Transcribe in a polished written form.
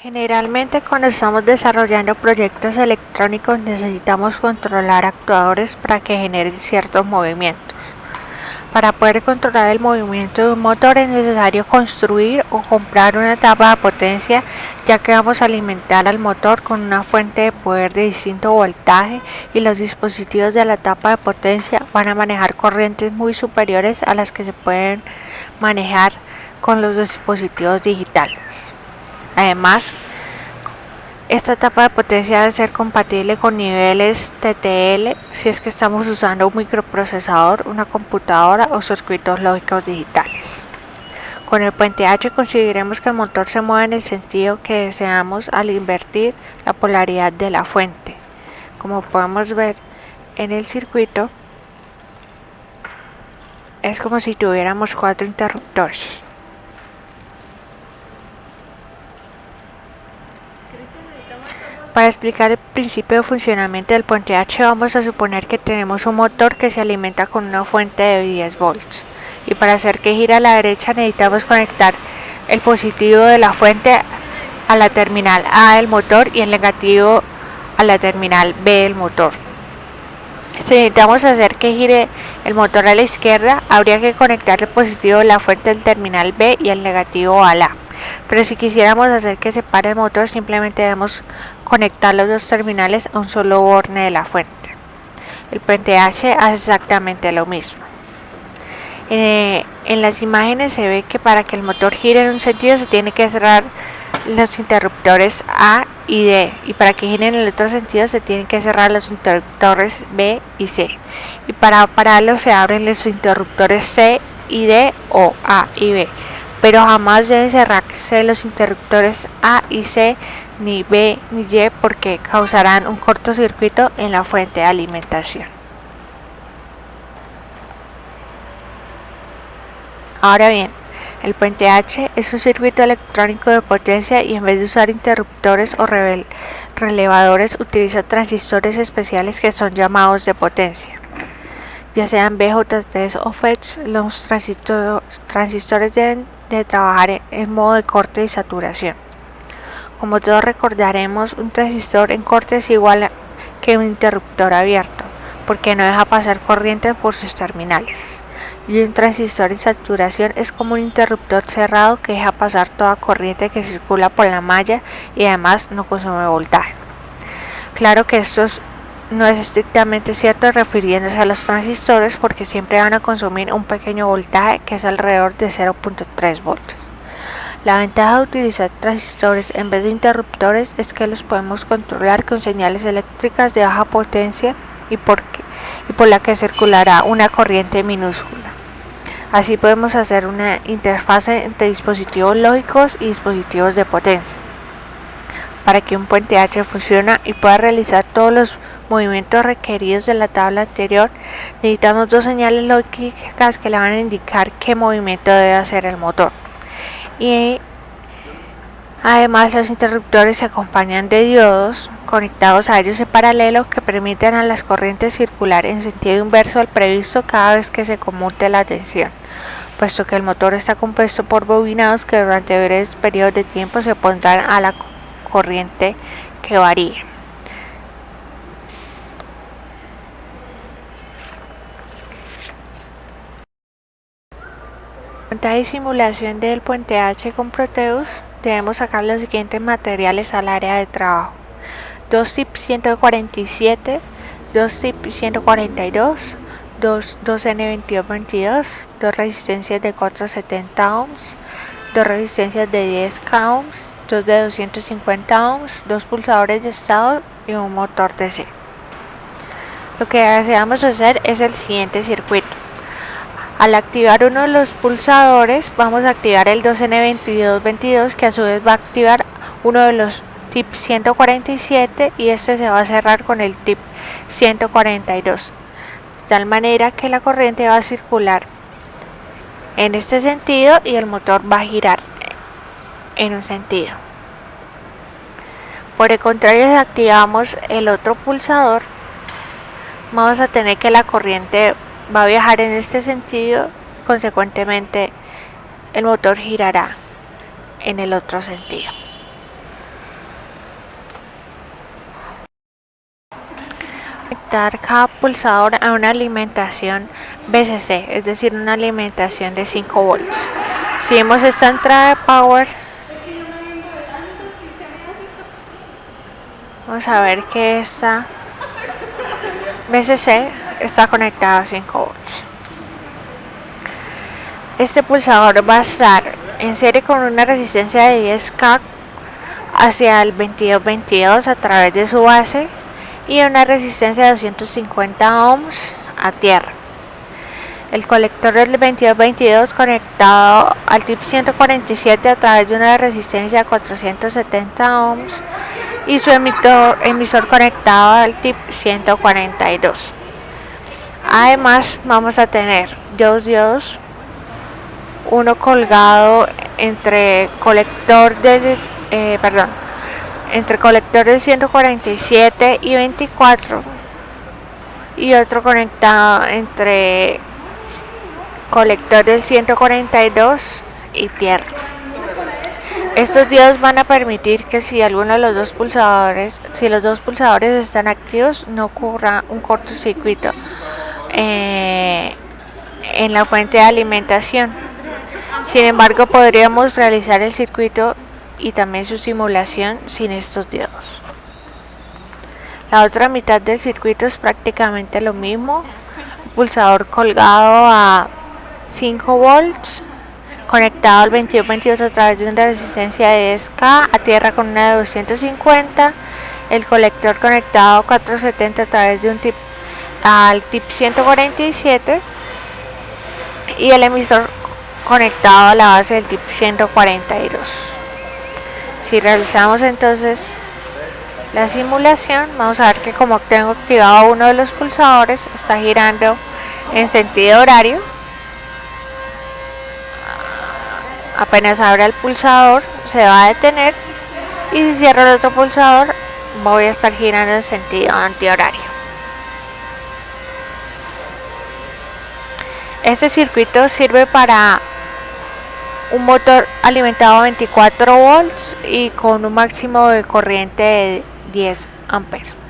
Generalmente cuando estamos desarrollando proyectos electrónicos necesitamos controlar actuadores para que generen ciertos movimientos. Para poder controlar el movimiento de un motor es necesario construir o comprar una tapa de potencia, ya que vamos a alimentar al motor con una fuente de poder de distinto voltaje y los dispositivos de la tapa de potencia van a manejar corrientes muy superiores a las que se pueden manejar con los dispositivos digitales. Además, esta tapa de potencia debe ser compatible con niveles TTL si es que estamos usando un microprocesador, una computadora o circuitos lógicos digitales. Con el puente H conseguiremos que el motor se mueva en el sentido que deseamos al invertir la polaridad de la fuente. Como podemos ver en el circuito, es como si tuviéramos 4 interruptores. Para explicar el principio de funcionamiento del puente H vamos a suponer que tenemos un motor que se alimenta con una fuente de 10 volts y para hacer que gire a la derecha necesitamos conectar el positivo de la fuente a la terminal A del motor y el negativo a la terminal B del motor. Si necesitamos hacer que gire el motor a la izquierda, habría que conectar el positivo de la fuente al terminal B y el negativo a la A. Pero si quisiéramos hacer que se pare el motor, simplemente debemos conectar los dos terminales a un solo borne de la fuente. El puente H hace exactamente lo mismo. En las imágenes se ve que para que el motor gire en un sentido se tiene que cerrar los interruptores A y D, y para que giren en el otro sentido se tienen que cerrar los interruptores B y C, y para pararlo se abren los interruptores C y D o A y B, pero jamás deben cerrarse los interruptores A y C, ni B ni Y, porque causarán un cortocircuito en la fuente de alimentación. Ahora bien, el puente H es un circuito electrónico de potencia y en vez de usar interruptores o relevadores utiliza transistores especiales que son llamados de potencia. Ya sean BJTs o FETs, los transistores deben de trabajar en modo de corte y saturación. Como todos recordaremos, un transistor en corte es igual que un interruptor abierto, porque no deja pasar corriente por sus terminales. Y un transistor en saturación es como un interruptor cerrado que deja pasar toda corriente que circula por la malla y además no consume voltaje. Claro que esto no es estrictamente cierto refiriéndose a los transistores, porque siempre van a consumir un pequeño voltaje que es alrededor de 0.3 voltios. La ventaja de utilizar transistores en vez de interruptores es que los podemos controlar con señales eléctricas de baja potencia y por la que circulará una corriente minúscula. Así podemos hacer una interfase entre dispositivos lógicos y dispositivos de potencia. Para que un puente H funcione y pueda realizar todos los movimientos requeridos de la tabla anterior, necesitamos dos señales lógicas que le van a indicar qué movimiento debe hacer el motor. Y además los interruptores se acompañan de diodos conectados a ellos en paralelo que permiten a las corrientes circular en sentido inverso al previsto cada vez que se conmute la tensión, puesto que el motor está compuesto por bobinados que durante breves periodos de tiempo se opondrán a la corriente que varíe. En montaje y simulación del puente H con Proteus debemos sacar los siguientes materiales al área de trabajo: dos TIP 147, dos TIP 142, dos N2222, dos resistencias de 470 ohms, dos resistencias de 10 ohms, dos de 250 ohms, dos pulsadores de estado y un motor DC. Lo que deseamos hacer es el siguiente circuito. Al activar uno de los pulsadores vamos a activar el 2N2222, que a su vez va a activar uno de los TIP 147 y este se va a cerrar con el TIP 142, de tal manera que la corriente va a circular en este sentido y el motor va a girar en un sentido. Por el contrario, si activamos el otro pulsador, vamos a tener que la corriente va a viajar en este sentido, consecuentemente el motor girará en el otro sentido. Conectar cada pulsador a una alimentación VCC, es decir, una alimentación de 5 volts. Si vemos esta entrada de power, vamos a ver que esta VCC está conectada a 5 volts. Este pulsador va a estar en serie con una resistencia de 10K hacia el 2222 a través de su base y una resistencia de 250 ohms a tierra. El colector del 2222 conectado al tip 147 a través de una resistencia de 470 ohms y su emisor conectado al tip 142. Además vamos a tener dos diodos, uno colgado entre colector del entre 147 y 24 y otro conectado entre colector del 142 y tierra. Estos diodos van a permitir que si alguno de los dos pulsadores están activos, no ocurra un cortocircuito en la fuente de alimentación. Sin embargo, podríamos realizar el circuito y también su simulación sin estos diodos. La otra mitad del circuito es prácticamente lo mismo. Pulsador colgado a 5 volts, conectado al 2222 a través de una resistencia de 10K, a tierra con una de 250, el colector conectado a 470 a través de un tip al tip 147 y el emisor conectado a la base del tip 142. Si realizamos entonces la simulación, vamos a ver que como tengo activado uno de los pulsadores, está girando en sentido horario. Apenas abra el pulsador se va a detener y si cierro el otro pulsador voy a estar girando en sentido antihorario. Este circuito sirve para un motor alimentado a 24 volts y con un máximo de corriente de 10 amperes.